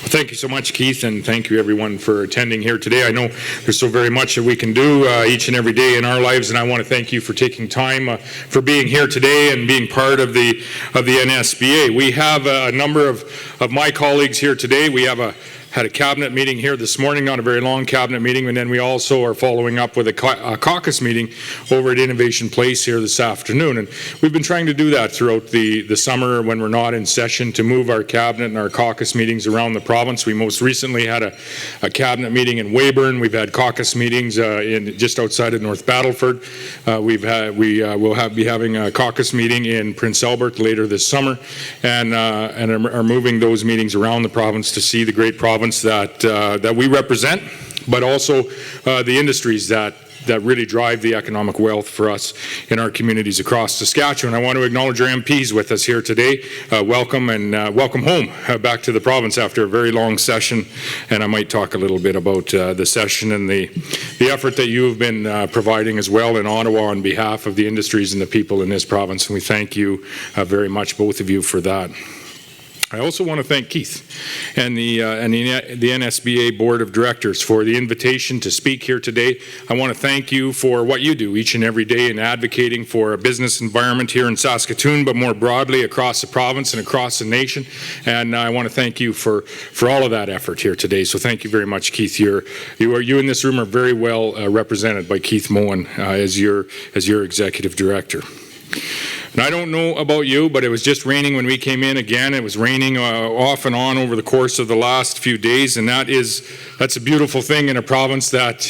Thank you so much, Keith, and thank you everyone for attending here today. I know there's so very much that we can do each and every day in our lives, and I want to thank you for taking time for being here today and being part of the NSBA. We have a number of my colleagues here today. We have had a cabinet meeting here this morning, not a very long cabinet meeting, and then we also are following up with a caucus meeting over at Innovation Place here this afternoon. And we've been trying to do that throughout the summer when we're not in session, to move our cabinet and our caucus meetings around the province. We most recently had a cabinet meeting in Weyburn. We've had caucus meetings in just outside of North Battleford. We will be having a caucus meeting in Prince Albert later this summer, and are moving those meetings around the province to see the great province that we represent, but also the industries that really drive the economic wealth for us in our communities across Saskatchewan. I want to acknowledge our MPs with us here today. Welcome, and welcome home back to the province after a very long session. And I might talk a little bit about the session and the effort that you have been providing as well in Ottawa on behalf of the industries and the people in this province. And we thank you very much, both of you, for that. I also want to thank Keith and the NSBA Board of Directors for the invitation to speak here today. I want to thank you for what you do each and every day in advocating for a business environment here in Saskatoon, but more broadly across the province and across the nation. And I want to thank you for all of that effort here today. So thank you very much, Keith. You in this room are very well represented by Keith Moen as your Executive Director. And I don't know about you, but it was just raining when we came in again. It was raining off and on over the course of the last few days, and that's a beautiful thing in a province that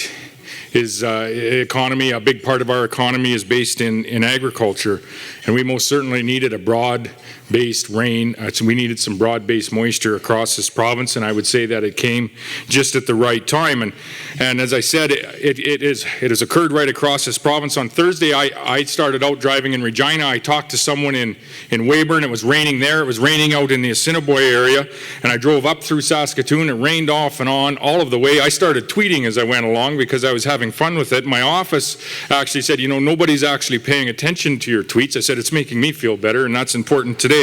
is economy. A big part of our economy is based in agriculture, and we most certainly needed a broad-based rain. So we needed some broad-based moisture across this province, and I would say that it came just at the right time. And as I said, it has occurred right across this province. On Thursday, I started out driving in Regina. I talked to someone in Weyburn. It was raining there. It was raining out in the Assiniboia area, and I drove up through Saskatoon. It rained off and on all of the way. I started tweeting as I went along because I was having fun with it. My office actually said, nobody's actually paying attention to your tweets. I said, it's making me feel better, and that's important today.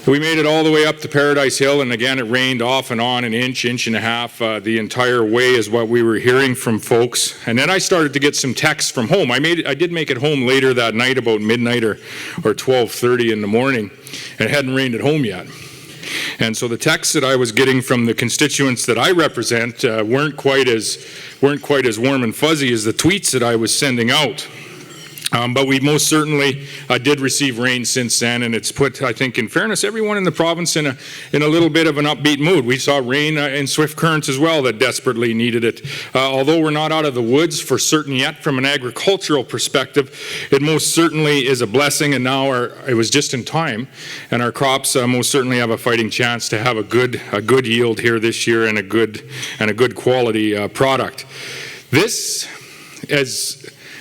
We made it all the way up to Paradise Hill, and again, it rained off and on an inch and a half the entire way is what we were hearing from folks. And then I started to get some texts from home. I did make it home later that night, about midnight or 12:30 in the morning, and it hadn't rained at home yet. And so the texts that I was getting from the constituents that I represent weren't quite as warm and fuzzy as the tweets that I was sending out. But we most certainly did receive rain since then, and it's put, I think, in fairness, everyone in the province in a little bit of an upbeat mood. We saw rain in swift currents as well that desperately needed it. Although we're not out of the woods for certain yet from an agricultural perspective, it most certainly is a blessing, and now it was just in time, and our crops most certainly have a fighting chance to have a good yield here this year and a good quality product. This,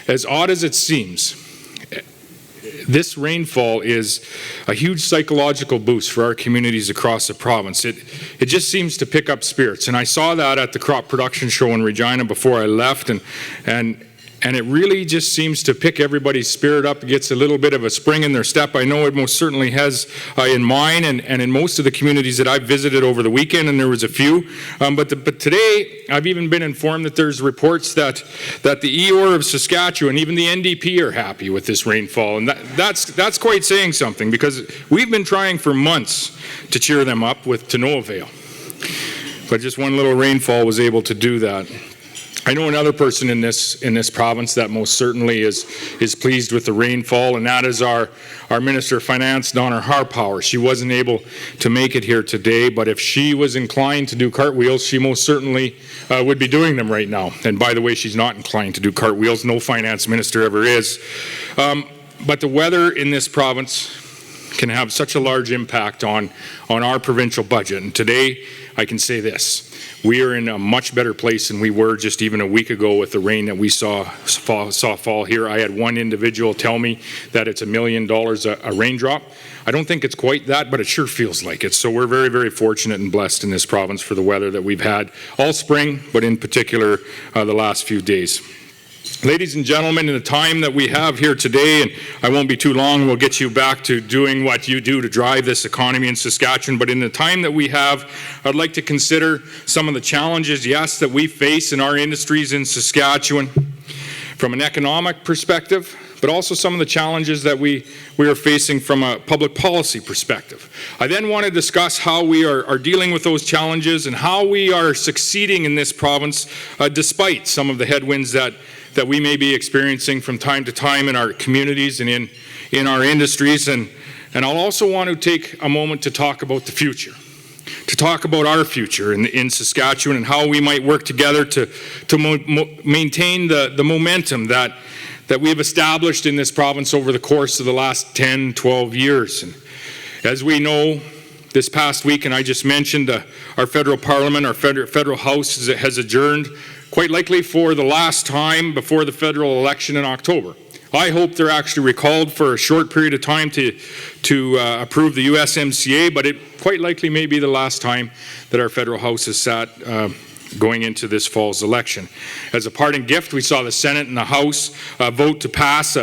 as odd as it seems, this rainfall is a huge psychological boost for our communities across the province. It just seems to pick up spirits, and I saw that at the crop production show in Regina before I left, and it really just seems to pick everybody's spirit up. It gets a little bit of a spring in their step. I know it most certainly has in mine and in most of the communities that I've visited over the weekend, and there was a few. But today, I've even been informed that there's reports that the Eeyore of Saskatchewan, even the NDP, are happy with this rainfall. And that's quite saying something, because we've been trying for months to cheer them up to no avail. But just one little rainfall was able to do that. I know another person in this province that most certainly is pleased with the rainfall, and that is our Minister of Finance, Donna Harpower. She wasn't able to make it here today, but if she was inclined to do cartwheels, she most certainly would be doing them right now. And by the way, she's not inclined to do cartwheels. No finance minister ever is. But the weather in this province can have such a large impact on our provincial budget. And today, I can say this. We are in a much better place than we were just even a week ago with the rain that we saw fall here. I had one individual tell me that it's $1 million a raindrop. I don't think it's quite that, but it sure feels like it. So we're very, very fortunate and blessed in this province for the weather that we've had all spring, but in particular the last few days. Ladies and gentlemen, in the time that we have here today, and I won't be too long, we'll get you back to doing what you do to drive this economy in Saskatchewan, but in the time that we have, I'd like to consider some of the challenges, yes, that we face in our industries in Saskatchewan from an economic perspective, but also some of the challenges that we are facing from a public policy perspective. I then want to discuss how we are dealing with those challenges and how we are succeeding in this province despite some of the headwinds that we may be experiencing from time to time in our communities and in our industries. And I'll also want to take a moment to talk about the future, to talk about our future in Saskatchewan and how we might work together to maintain the momentum that we have established in this province over the course of the last 10, 12 years. And as we know, this past week, and I just mentioned our federal parliament, our federal house has adjourned quite likely for the last time before the federal election in October. I hope they're actually recalled for a short period of time to approve the USMCA, but it quite likely may be the last time that our federal house is sat going into this fall's election. As a parting gift, we saw the Senate and the House vote to pass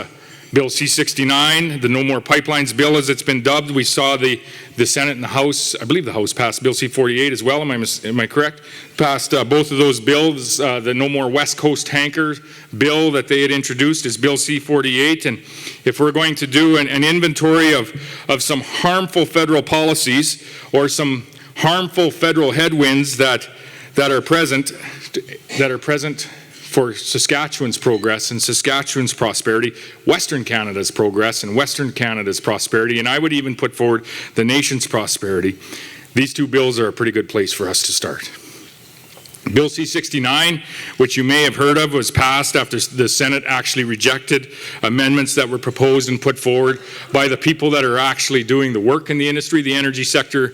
Bill C-69, the No More Pipelines bill as it's been dubbed. We saw the Senate and the House, I believe the House passed Bill C-48 as well, am I correct? Passed both of those bills. The No More West Coast Tanker bill that they had introduced is Bill C-48. And if we're going to do an inventory of some harmful federal policies or some harmful federal headwinds that are present for Saskatchewan's progress and Saskatchewan's prosperity, Western Canada's progress and Western Canada's prosperity, and I would even put forward the nation's prosperity, these two bills are a pretty good place for us to start. Bill C-69, which you may have heard of, was passed after the Senate actually rejected amendments that were proposed and put forward by the people that are actually doing the work in the industry, the energy sector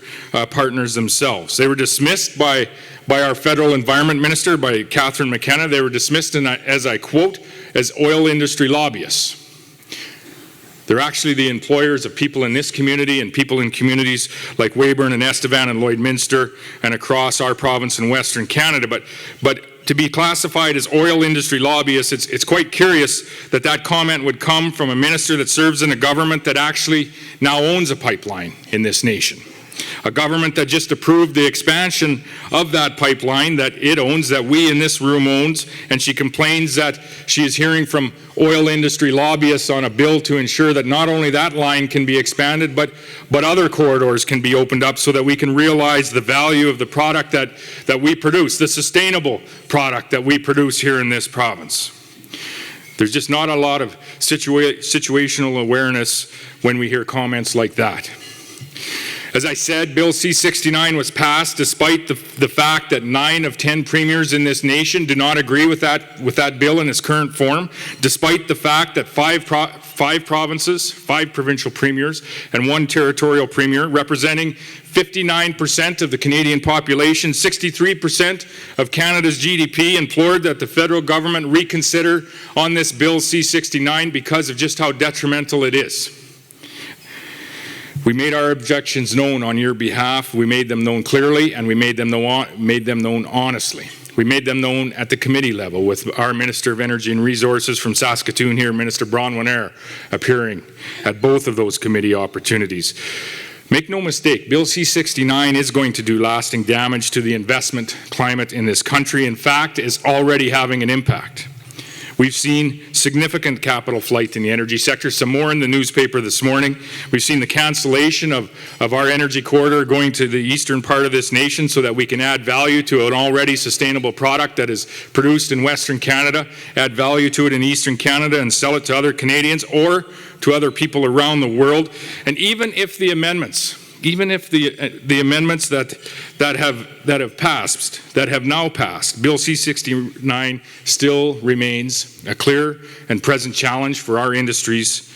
partners themselves. They were dismissed by our federal environment minister, by Catherine McKenna. They were dismissed, as I quote, as oil industry lobbyists. They're actually the employers of people in this community and people in communities like Weyburn and Estevan and Lloydminster and across our province in Western Canada. But to be classified as oil industry lobbyists, it's quite curious that comment would come from a minister that serves in a government that actually now owns a pipeline in this nation. A government that just approved the expansion of that pipeline that it owns, that we in this room owns, and she complains that she is hearing from oil industry lobbyists on a bill to ensure that not only that line can be expanded, but other corridors can be opened up so that we can realize the value of the product that we produce, the sustainable product that we produce here in this province. There's just not a lot of situational awareness when we hear comments like that. As I said, Bill C-69 was passed despite the fact that 9 of 10 premiers in this nation do not agree with that bill in its current form, despite the fact that 5 provinces, 5 provincial premiers, and 1 territorial premier, representing 59% of the Canadian population, 63% of Canada's GDP, implored that the federal government reconsider on this Bill C-69 because of just how detrimental it is. We made our objections known on your behalf. We made them known clearly, and we made them known honestly. We made them known at the committee level with our Minister of Energy and Resources from Saskatoon here, Minister Bronwyn appearing at both of those committee opportunities. Make no mistake, Bill C-69 is going to do lasting damage to the investment climate in this country. In fact, is already having an impact. We've seen significant capital flight in the energy sector, some more in the newspaper this morning. We've seen the cancellation of our energy corridor going to the eastern part of this nation so that we can add value to an already sustainable product that is produced in Western Canada, add value to it in Eastern Canada and sell it to other Canadians or to other people around the world. And even if the amendments that have now passed, Bill C-69 still remains a clear and present challenge for our industries,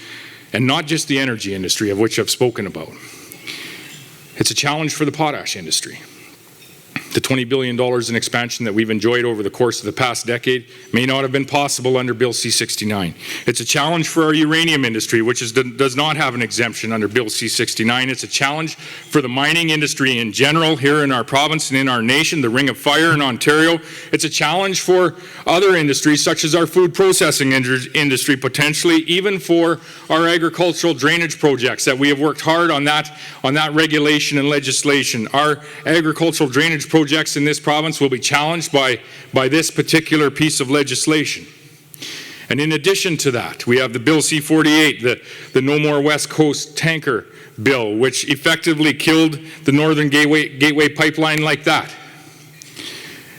and not just the energy industry, of which I've spoken about. It's a challenge for the potash industry. The $20 billion in expansion that we've enjoyed over the course of the past decade may not have been possible under Bill C-69. It's a challenge for our uranium industry, which does not have an exemption under Bill C-69. It's a challenge for the mining industry in general here in our province and in our nation, the Ring of Fire in Ontario. It's a challenge for other industries such as our food processing industry, potentially even for our agricultural drainage projects that we have worked hard on that regulation and legislation. Our agricultural drainage projects in this province will be challenged by this particular piece of legislation. And in addition to that, we have the Bill C-48, the No More West Coast tanker bill, which effectively killed the Northern Gateway pipeline like that.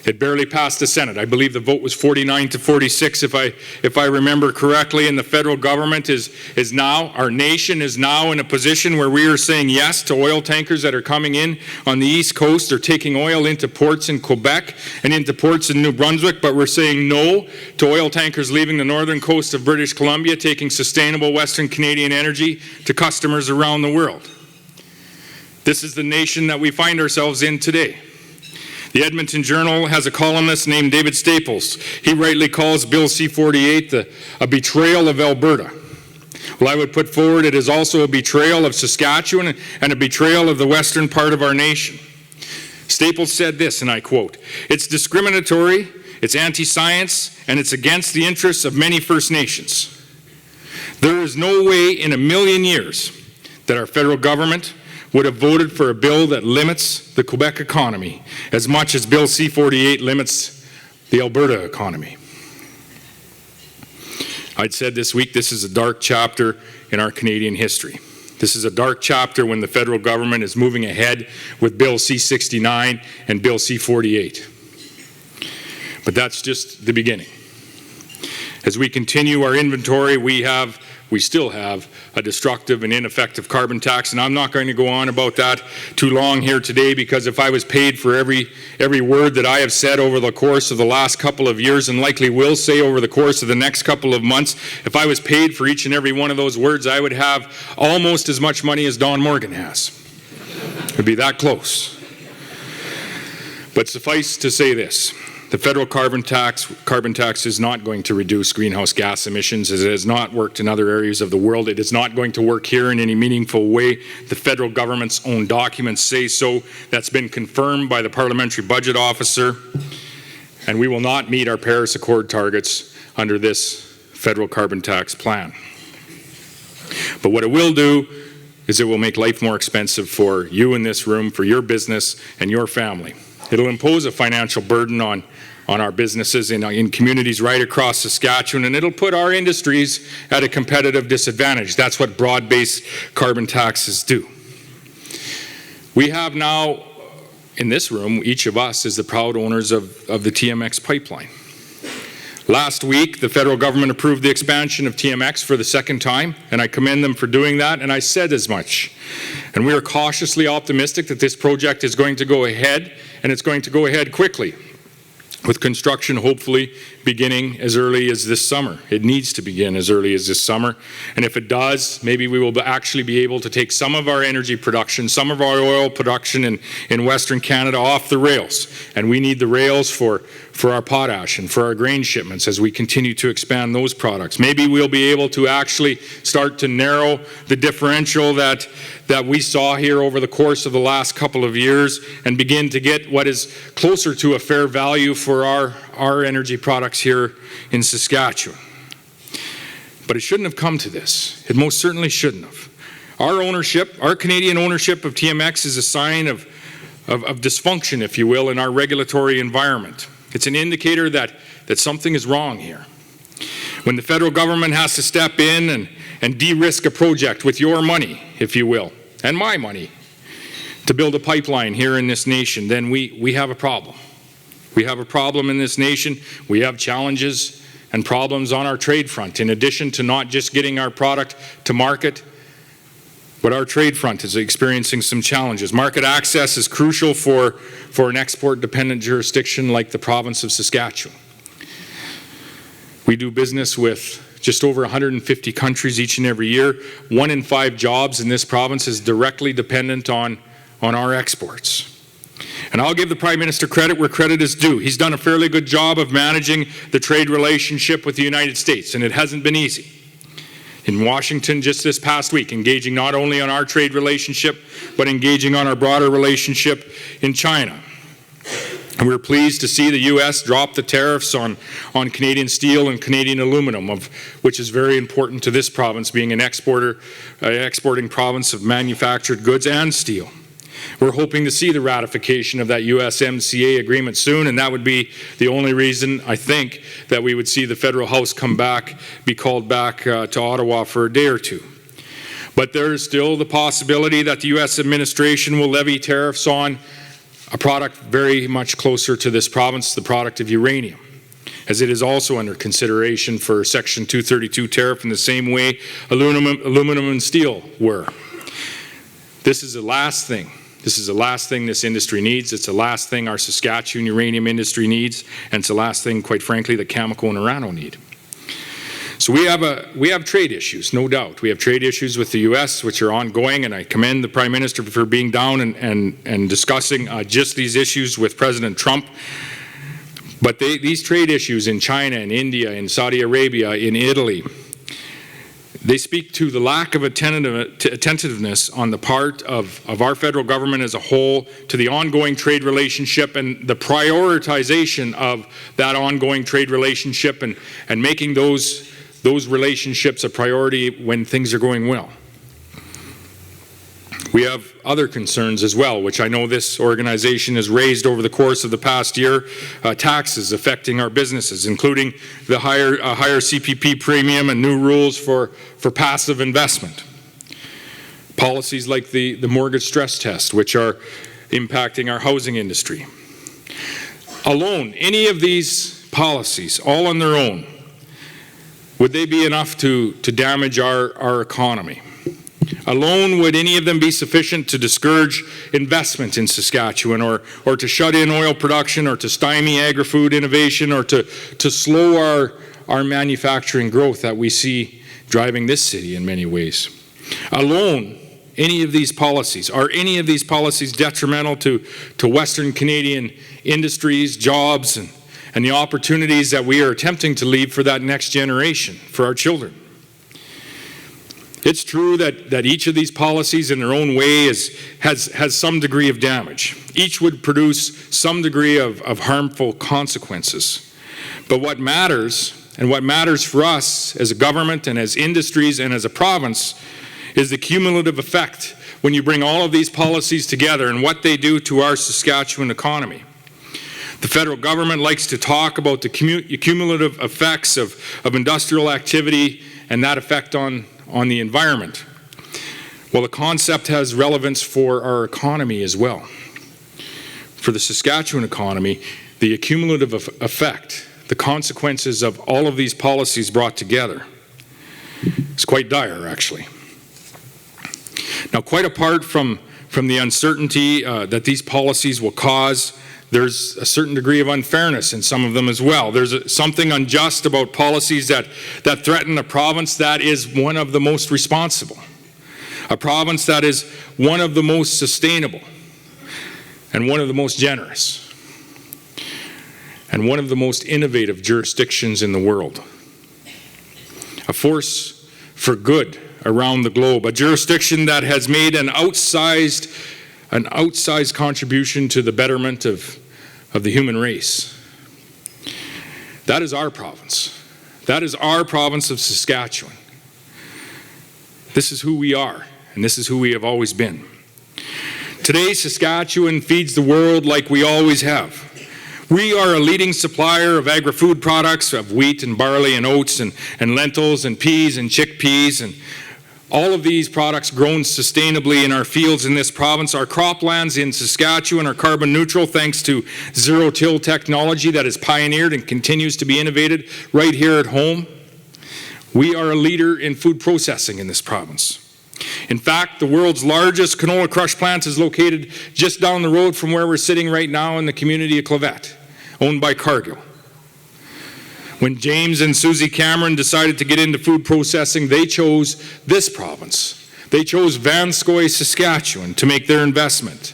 It barely passed the Senate. I believe the vote was 49-46, if I remember correctly. And the federal government is now, our nation is now in a position where we are saying yes to oil tankers that are coming in on the East Coast. They're taking oil into ports in Quebec and into ports in New Brunswick, but we're saying no to oil tankers leaving the northern coast of British Columbia, taking sustainable Western Canadian energy to customers around the world. This is the nation that we find ourselves in today. The Edmonton Journal has a columnist named David Staples. He rightly calls Bill C-48 a betrayal of Alberta. Well, I would put forward it is also a betrayal of Saskatchewan and a betrayal of the western part of our nation. Staples said this, and I quote, "It's discriminatory, it's anti-science, and it's against the interests of many First Nations. There is no way in a million years that our federal government would have voted for a bill that limits the Quebec economy as much as Bill C-48 limits the Alberta economy." I'd said this week this is a dark chapter in our Canadian history. This is a dark chapter when the federal government is moving ahead with Bill C-69 and Bill C-48. But that's just the beginning. As we continue our inventory, we still have a destructive and ineffective carbon tax, and I'm not going to go on about that too long here today, because if I was paid for every word that I have said over the course of the last couple of years, and likely will say over the course of the next couple of months, if I was paid for each and every one of those words, I would have almost as much money as Don Morgan has. It would be that close. But suffice to say this. The federal carbon tax is not going to reduce greenhouse gas emissions, as it has not worked in other areas of the world. It is not going to work here in any meaningful way. The federal government's own documents say so. That's been confirmed by the Parliamentary Budget Officer. And we will not meet our Paris Accord targets under this federal carbon tax plan. But what it will do is it will make life more expensive for you in this room, for your business and your family. It'll impose a financial burden on our businesses in communities right across Saskatchewan, and it'll put our industries at a competitive disadvantage. That's what broad-based carbon taxes do. We have now, in this room, each of us is the proud owners of the TMX pipeline. Last week, the federal government approved the expansion of TMX for the second time, and I commend them for doing that, and I said as much. And we are cautiously optimistic that this project is going to go ahead, and it's going to go ahead quickly, with construction hopefully beginning as early as this summer. It needs to begin as early as this summer, and if it does, maybe we will actually be able to take some of our energy production, some of our oil production in Western Canada off the rails, and we need the rails for our potash and for our grain shipments as we continue to expand those products. Maybe we'll be able to actually start to narrow the differential that we saw here over the course of the last couple of years and begin to get what is closer to a fair value for our energy products here in Saskatchewan. But it shouldn't have come to this. It most certainly shouldn't have. Our Canadian ownership of TMX is a sign of dysfunction, if you will, in our regulatory environment. It's an indicator that something is wrong here. When the federal government has to step in and de-risk a project with your money, if you will, and my money, to build a pipeline here in this nation, then we have a problem. We have a problem in this nation. We have challenges and problems on our trade front, in addition to not just getting our product to market, but our trade front is experiencing some challenges. Market access is crucial for an export-dependent jurisdiction like the province of Saskatchewan. We do business with just over 150 countries each and every year. 1 in 5 jobs in this province is directly dependent on our exports. And I'll give the Prime Minister credit where credit is due. He's done a fairly good job of managing the trade relationship with the United States, and it hasn't been easy. In Washington just this past week, engaging not only on our trade relationship, but engaging on our broader relationship in China. And we're pleased to see the U.S. drop the tariffs on Canadian steel and Canadian aluminum, which is very important to this province, being an exporting province of manufactured goods and steel. We're hoping to see the ratification of that USMCA agreement soon, and that would be the only reason, I think, that we would see the federal House be called back to Ottawa for a day or two. But there is still the possibility that the U.S. administration will levy tariffs on a product very much closer to this province, the product of uranium, as it is also under consideration for Section 232 tariff in the same way aluminum and steel were. This is the last thing. This is the last thing this industry needs. It's the last thing our Saskatchewan uranium industry needs, and it's the last thing, quite frankly, that Cameco and Orano need. So we have trade issues, no doubt. We have trade issues with the U.S., which are ongoing, and I commend the Prime Minister for being down and discussing just these issues with President Trump. But these trade issues in China, in India, in Saudi Arabia, in Italy, they speak to the lack of attentiveness on the part of our federal government as a whole to the ongoing trade relationship and the prioritization of that ongoing trade relationship and making those relationships a priority when things are going well. We have other concerns as well, which I know this organization has raised over the course of the past year, taxes affecting our businesses, including the higher CPP premium and new rules for passive investment. Policies like the mortgage stress test, which are impacting our housing industry. Alone, any of these policies, all on their own, would they be enough to damage our economy? Alone, would any of them be sufficient to discourage investment in Saskatchewan or to shut in oil production or to stymie agri-food innovation or to slow our manufacturing growth that we see driving this city in many ways? Alone, any of these policies, are any of these policies detrimental to Western Canadian industries, jobs, and the opportunities that we are attempting to leave for that next generation, for our children? It's true that each of these policies in their own way has some degree of damage. Each would produce some degree of harmful consequences. But what matters, and what matters for us as a government and as industries and as a province, is the cumulative effect when you bring all of these policies together and what they do to our Saskatchewan economy. The federal government likes to talk about the cumulative effects of industrial activity and that effect on the environment. Well, the concept has relevance for our economy as well. For the Saskatchewan economy, the cumulative effect, the consequences of all of these policies brought together, is quite dire, actually. Now, quite apart from the uncertainty that these policies will cause, there's a certain degree of unfairness in some of them as well. There's something unjust about policies that threaten a province that is one of the most responsible, a province that is one of the most sustainable, and one of the most generous, and one of the most innovative jurisdictions in the world. A force for good around the globe, a jurisdiction that has made an outsized contribution to the betterment of the human race. That is our province. That is our province of Saskatchewan. This is who we are, and this is who we have always been. Today, Saskatchewan feeds the world like we always have. We are a leading supplier of agri-food products, of wheat and barley and oats and lentils and peas and chickpeas, and all of these products grown sustainably in our fields in this province. Our croplands in Saskatchewan are carbon neutral thanks to zero-till technology that is pioneered and continues to be innovated right here at home. We are a leader in food processing in this province. In fact, the world's largest canola crush plant is located just down the road from where we're sitting right now in the community of Clavet, owned by Cargill. When James and Susie Cameron decided to get into food processing, they chose this province. They chose Vanscoy, Saskatchewan to make their investment.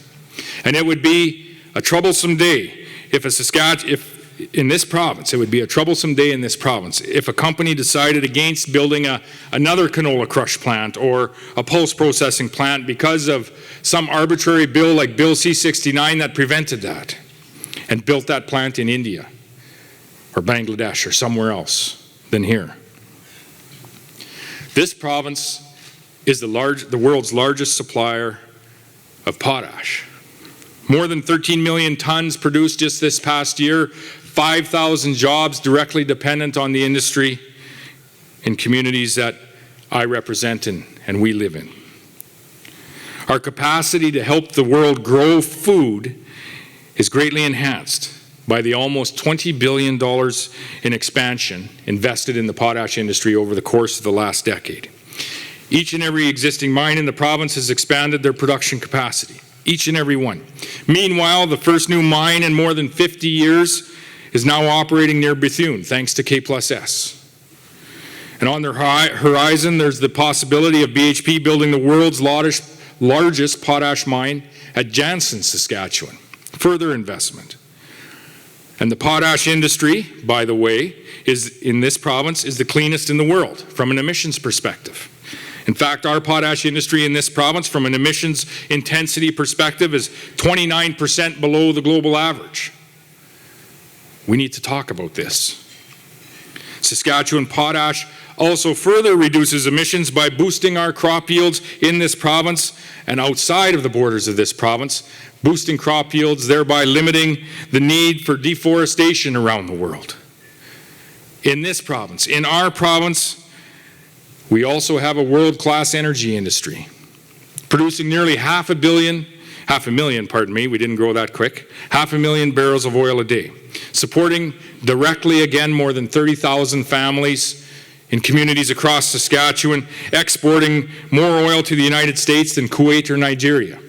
And it would be a troublesome day if in this province, it would be a troublesome day in this province if a company decided against building another canola crush plant or a pulse processing plant because of some arbitrary bill like Bill C-69 that prevented that, and built that plant in India or Bangladesh or somewhere else than here. This province is the world's largest supplier of potash. More than 13 million tons produced just this past year, 5,000 jobs directly dependent on the industry in communities that I represent and we live in. Our capacity to help the world grow food is greatly enhanced by the almost $20 billion in expansion invested in the potash industry over the course of the last decade. Each and every existing mine in the province has expanded their production capacity, each and every one. Meanwhile, the first new mine in more than 50 years is now operating near Bethune, thanks to K+S. And on their horizon, there's the possibility of BHP building the world's largest potash mine at Jansen, Saskatchewan. Further investment. And the potash industry, by the way, in this province is the cleanest in the world from an emissions perspective. In fact, our potash industry in this province, from an emissions intensity perspective, is 29% below the global average. We need to talk about this. Saskatchewan potash also further reduces emissions by boosting our crop yields in this province and outside of the borders of this province, boosting crop yields, thereby limiting the need for deforestation around the world. In this province, in our province, we also have a world-class energy industry, producing nearly half a million, we didn't grow that quick, 500,000 barrels of oil a day, supporting directly, again, more than 30,000 families in communities across Saskatchewan, exporting more oil to the United States than Kuwait or Nigeria.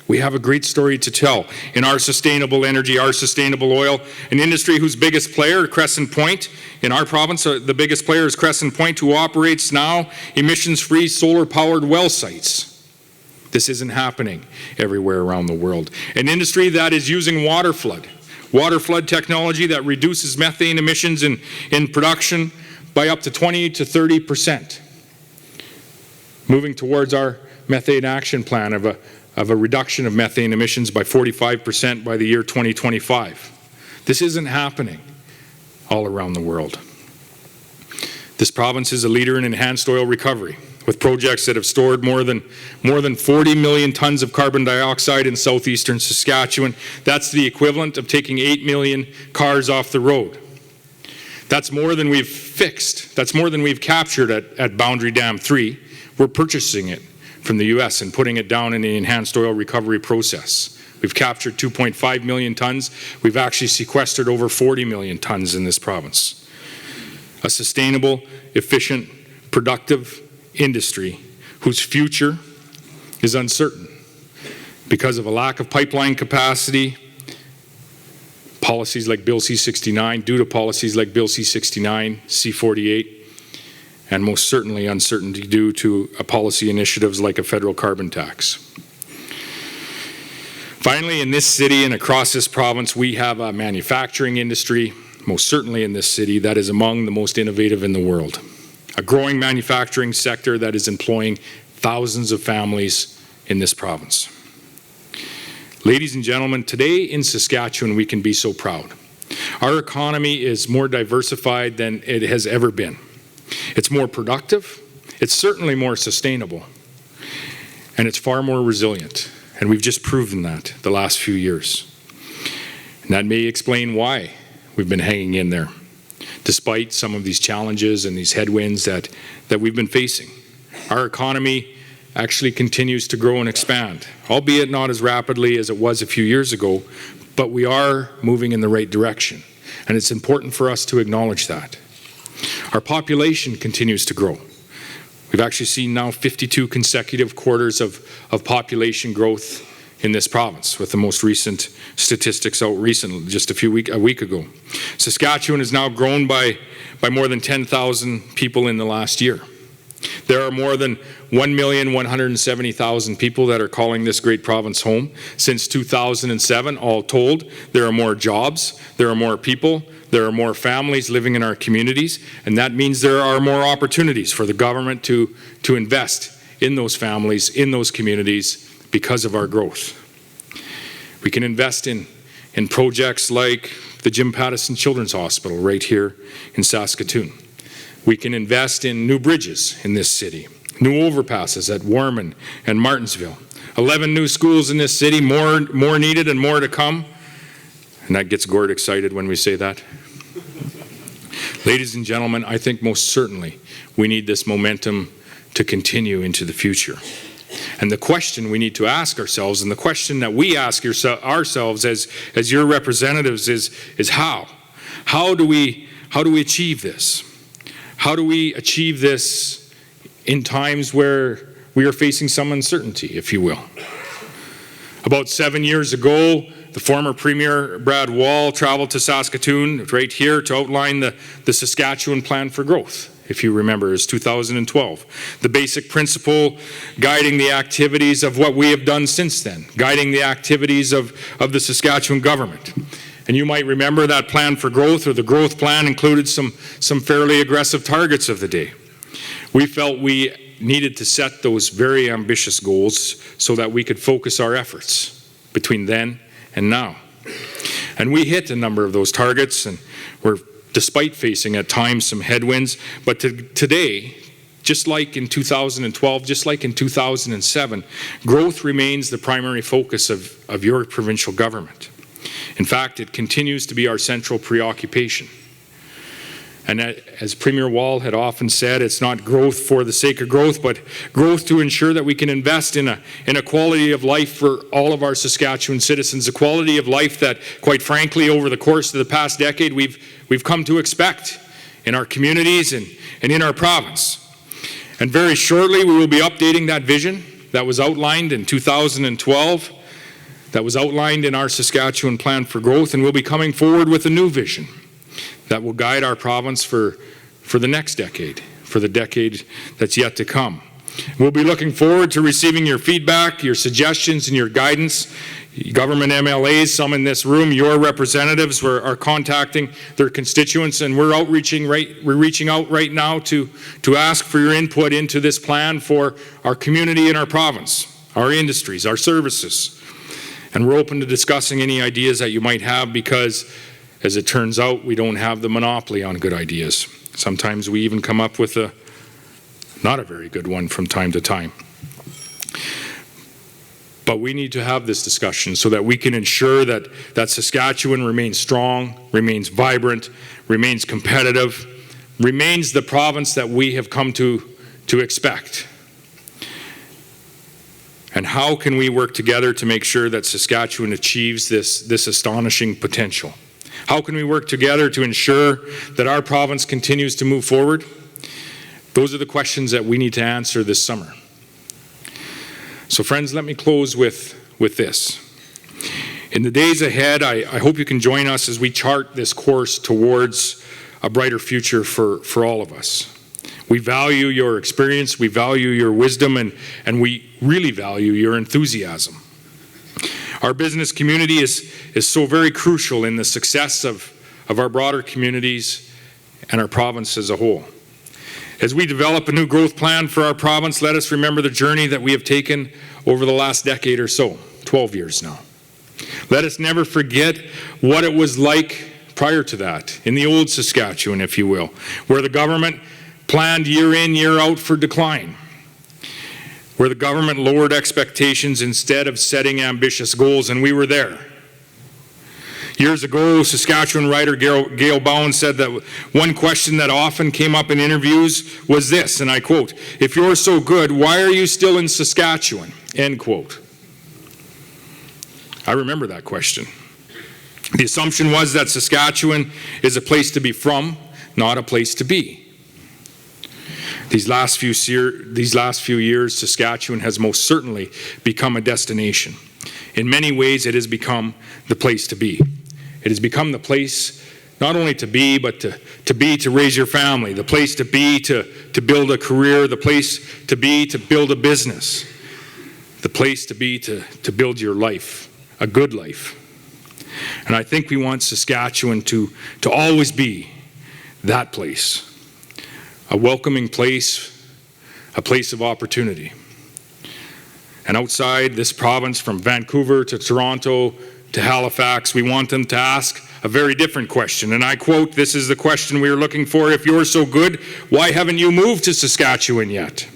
We have a great story to tell in our sustainable energy, our sustainable oil, an industry whose biggest player, Crescent Point, in our province, the biggest player is Crescent Point, who operates now emissions-free solar-powered well sites. This isn't happening everywhere around the world. An industry that is using water flood technology that reduces methane emissions in production by up to 20 to 30%. Moving towards our methane action plan of a reduction of methane emissions by 45% by the year 2025. This isn't happening all around the world. This province is a leader in enhanced oil recovery, with projects that have stored more than 40 million tons of carbon dioxide in southeastern Saskatchewan. That's the equivalent of taking 8 million cars off the road. That's more than we've fixed. That's more than we've captured at Boundary Dam 3. We're purchasing it from the U.S. and putting it down in the enhanced oil recovery process. We've captured 2.5 million tons. We've actually sequestered over 40 million tons in this province. A sustainable, efficient, productive industry whose future is uncertain because of a lack of pipeline capacity, policies like Bill C-69, due to policies like Bill C-69, C-48, and most certainly uncertainty due to policy initiatives like a federal carbon tax. Finally, in this city and across this province, we have a manufacturing industry, most certainly in this city, that is among the most innovative in the world. A growing manufacturing sector that is employing thousands of families in this province. Ladies and gentlemen, today in Saskatchewan, we can be so proud. Our economy is more diversified than it has ever been. It's more productive, it's certainly more sustainable, and it's far more resilient. And we've just proven that the last few years. And that may explain why we've been hanging in there, despite some of these challenges and these headwinds that we've been facing. Our economy actually continues to grow and expand, albeit not as rapidly as it was a few years ago, but we are moving in the right direction. And it's important for us to acknowledge that. Our population continues to grow. We've actually seen now 52 consecutive quarters of population growth in this province, with the most recent statistics out recently, just a week ago. Saskatchewan has now grown by more than 10,000 people in the last year. There are more than 1,170,000 people that are calling this great province home. Since 2007, all told, there are more jobs, there are more people, there are more families living in our communities, and that means there are more opportunities for the government to invest in those families, in those communities, because of our growth. We can invest in projects like the Jim Pattison Children's Hospital right here in Saskatoon. We can invest in new bridges in this city, new overpasses at Warman and Martinsville. 11 new schools in this city, more needed and more to come. And that gets Gord excited when we say that. Ladies and gentlemen, I think most certainly we need this momentum to continue into the future. And the question we need to ask ourselves, and the question that we ask ourselves as your representatives is how? How do we achieve this? How do we achieve this in times where we are facing some uncertainty, if you will? About 7 years ago, the former Premier Brad Wall traveled to Saskatoon right here to outline the Saskatchewan Plan for Growth. If you remember, is 2012. The basic principle guiding the activities of what we have done since then, guiding the activities of the Saskatchewan government. And you might remember that plan for growth, or the growth plan, included some fairly aggressive targets of the day. We felt we needed to set those very ambitious goals so that we could focus our efforts between then and now. And we hit a number of those targets, and we're despite facing at times some headwinds. But today, just like in 2012, just like in 2007, growth remains the primary focus of your provincial government. In fact, it continues to be our central preoccupation. And as Premier Wall had often said, it's not growth for the sake of growth, but growth to ensure that we can invest in a quality of life for all of our Saskatchewan citizens, a quality of life that, quite frankly, over the course of the past decade, we've come to expect in our communities and in our province. And very shortly, we will be updating that vision that was outlined in 2012, that was outlined in our Saskatchewan Plan for Growth, and we'll be coming forward with a new vision that will guide our province for the next decade, for the decade that's yet to come. We'll be looking forward to receiving your feedback, your suggestions, and your guidance. Government MLAs, some in this room, your representatives are contacting their constituents, and we're reaching out right now to ask for your input into this plan for our community and our province, our industries, our services. And we're open to discussing any ideas that you might have, because as it turns out, we don't have the monopoly on good ideas. Sometimes we even come up with not a very good one from time to time. But we need to have this discussion so that we can ensure that Saskatchewan remains strong, remains vibrant, remains competitive, remains the province that we have come to expect. And how can we work together to make sure that Saskatchewan achieves this astonishing potential? How can we work together to ensure that our province continues to move forward? Those are the questions that we need to answer this summer. So friends, let me close with this. In the days ahead, I hope you can join us as we chart this course towards a brighter future for all of us. We value your experience, we value your wisdom, and we really value your enthusiasm. Our business community is so very crucial in the success of our broader communities and our province as a whole. As we develop a new growth plan for our province, let us remember the journey that we have taken over the last decade or so, 12 years now. Let us never forget what it was like prior to that, in the old Saskatchewan, if you will, where the government planned year in, year out for decline, where the government lowered expectations instead of setting ambitious goals, and we were there. Years ago, Saskatchewan writer Gail Bowen said that one question that often came up in interviews was this, and I quote, "If you're so good, why are you still in Saskatchewan?" End quote. I remember that question. The assumption was that Saskatchewan is a place to be from, not a place to be. These last few years, Saskatchewan has most certainly become a destination. In many ways, it has become the place to be. It has become the place not only to be, but to be to raise your family, the place to be to build a career, the place to be to build a business, the place to be to build your life, a good life. And I think we want Saskatchewan to always be that place, a welcoming place, a place of opportunity. And outside this province, from Vancouver to Toronto to Halifax, we want them to ask a very different question. And I quote, this is the question we are looking for: if you're so good, why haven't you moved to Saskatchewan yet?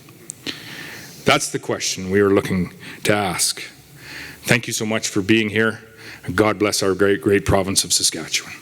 That's the question we are looking to ask. Thank you so much for being here, and God bless our great, great province of Saskatchewan.